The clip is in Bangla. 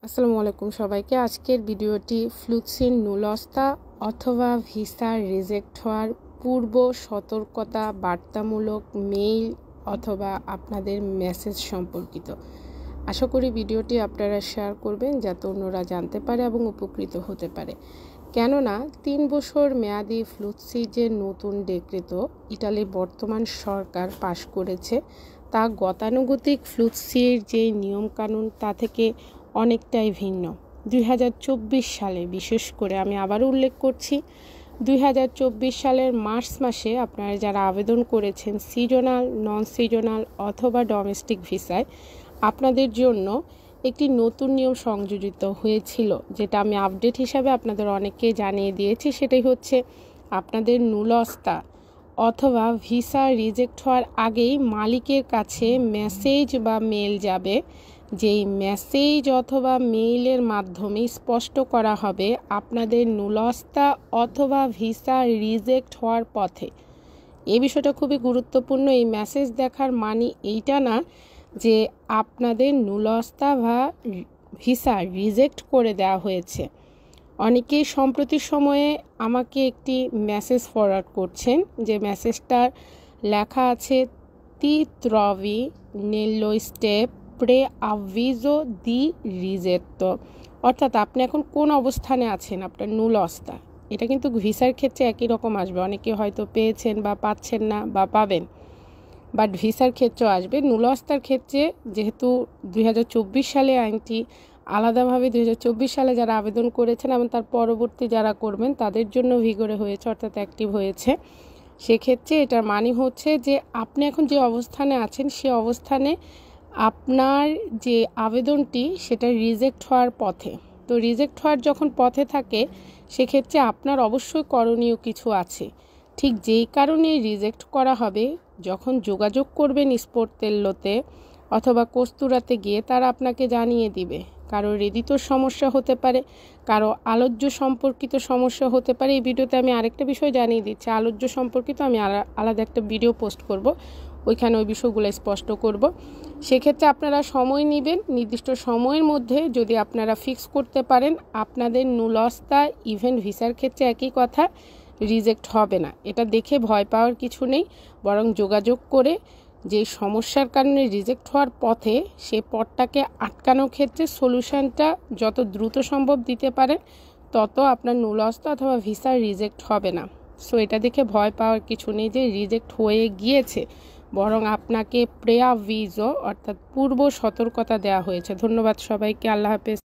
আসসালামু আলাইকুম সবাইকে। আজকের ভিডিওটি ফ্লুক্সিন নুলস্তা অথবা ভিসা রিজেক্ট হওয়ার পূর্ব সতর্কতা বার্তামূলক মেইল অথবা আপনাদের মেসেজ সম্পর্কিত। আশা করি ভিডিওটি আপনারা শেয়ার করবেন যাতে অন্যরা জানতে পারে এবং উপকৃত হতে পারে। কেননা 3 বছর মেয়াদি ফ্লুক্সি যে নতুন ডেক্রেত ইটালির বর্তমান সরকার পাশ করেছে তা গতানুগতিক ফ্লুক্সির যে নিয়মকানুন তা থেকে অনেকটাই ভিন্ন। 2024 সালে বিশেষ করে আমি আবারও উল্লেখ করছি 2024 সালের মার্চ মাসে আপনারা যারা আবেদন করেছেন সিজনাল, নন সিজনাল অথবা ডোমেস্টিক ভিসায় আপনাদের জন্য একটি নতুন নিয়ম সংযোজিত হয়েছিল, যেটা আমি আপডেট হিসাবে আপনাদের অনেককে জানিয়ে দিয়েছি। সেটাই হচ্ছে আপনাদের নুলস্তা অথবা ভিসা রিজেক্ট হওয়ার আগেই মালিকের কাছে মেসেজ বা মেল যাবে, যেই মেসেজ অথবা মেইলের মাধ্যমে স্পষ্ট করা হবে আপনাদের নুলস্তা অথবা ভিসা রিজেক্ট হওয়ার পথে। এই বিষয়টা খুবই গুরুত্বপূর্ণ। এই মেসেজ দেখার মানে এইটা না যে আপনাদের নুলস্তা বা ভিসা রিজেক্ট করে দেওয়া হয়েছে। অনেকেই সম্প্রতি সময়ে আমাকে একটি মেসেজ ফরওয়ার্ড করছেন, যে মেসেজটার লেখা আছে তি ত্রভি নেলো স্টেপ প্রে আভিজো দি রিজেক্টো, অর্থাৎ আপনি এখন কোন অবস্থানে আছেন আপনার নুলস্তা। এটা কিন্তু ভিসার ক্ষেত্রে একই রকম আসবে, অনেকে হয়তো পেয়েছেন বা পাচ্ছেন না বা পাবেন, বাট ভিসার ক্ষেত্রেও আসবে। নুলস্তার ক্ষেত্রে যেহেতু 2024 সালে আইনটি আলাদাভাবে 2024 সালে যারা আবেদন করেছেন এবং তার পরবর্তী যারা করবেন তাদের জন্য ভিগরে হয়েছে, অর্থাৎ অ্যাক্টিভ হয়েছে। সেক্ষেত্রে এটার মানে হচ্ছে যে আপনি এখন যে অবস্থানে আছেন সে অবস্থানে আপনার যে আবেদনটি সেটা রিজেক্ট হওয়ার পথে। তো রিজেক্ট হওয়ার যখন পথে থাকে সেক্ষেত্রে আপনার অবশ্যই করণীয় কিছু আছে। ঠিক যেই কারণে রিজেক্ট করা হবে, যখন যোগাযোগ করবেন স্পোর্তেল্লোতে অথবা কস্তুরাতে গিয়ে তারা আপনাকে জানিয়ে দিবে। কারো রেদিতোর সমস্যা হতে পারে, কারো আলোচ্য সম্পর্কিত সমস্যা হতে পারে। এই ভিডিওতে আমি আরেকটা বিষয় জানিয়ে দিচ্ছি, আলোচ্য সম্পর্কিত আমি আলাদা একটা ভিডিও পোস্ট করব, ওইখানে ওই বিষয়গুলো স্পষ্ট করব। সেক্ষেত্রে আপনারা সময় নেবেন, নির্দিষ্ট সময়ের মধ্যে যদি আপনারা ফিক্স করতে পারেন আপনাদের নুলস্তা ইভেন ভিসার ক্ষেত্রে একই কথা, রিজেক্ট হবে না। এটা দেখে ভয় পাওয়ার কিছু নেই, বরং যোগাযোগ করে যে সমস্যার কারণে রিজেক্ট হওয়ার পথে সে পথটাকে আটকানোর ক্ষেত্রে সলিউশনটা যত দ্রুত সম্ভব দিতে পারেন তত আপনার নুলস্তা অথবা ভিসা রিজেক্ট হবে না। সো এটা দেখে ভয় পাওয়ার কিছু নেই যে রিজেক্ট হয়ে গিয়েছে, বরং আপনাকে প্রেআভিজো অর্থাৎ পূর্ব সতর্কতা দেওয়া হয়েছে। ধন্যবাদ সবাইকে, আল্লাহ হাফেজ।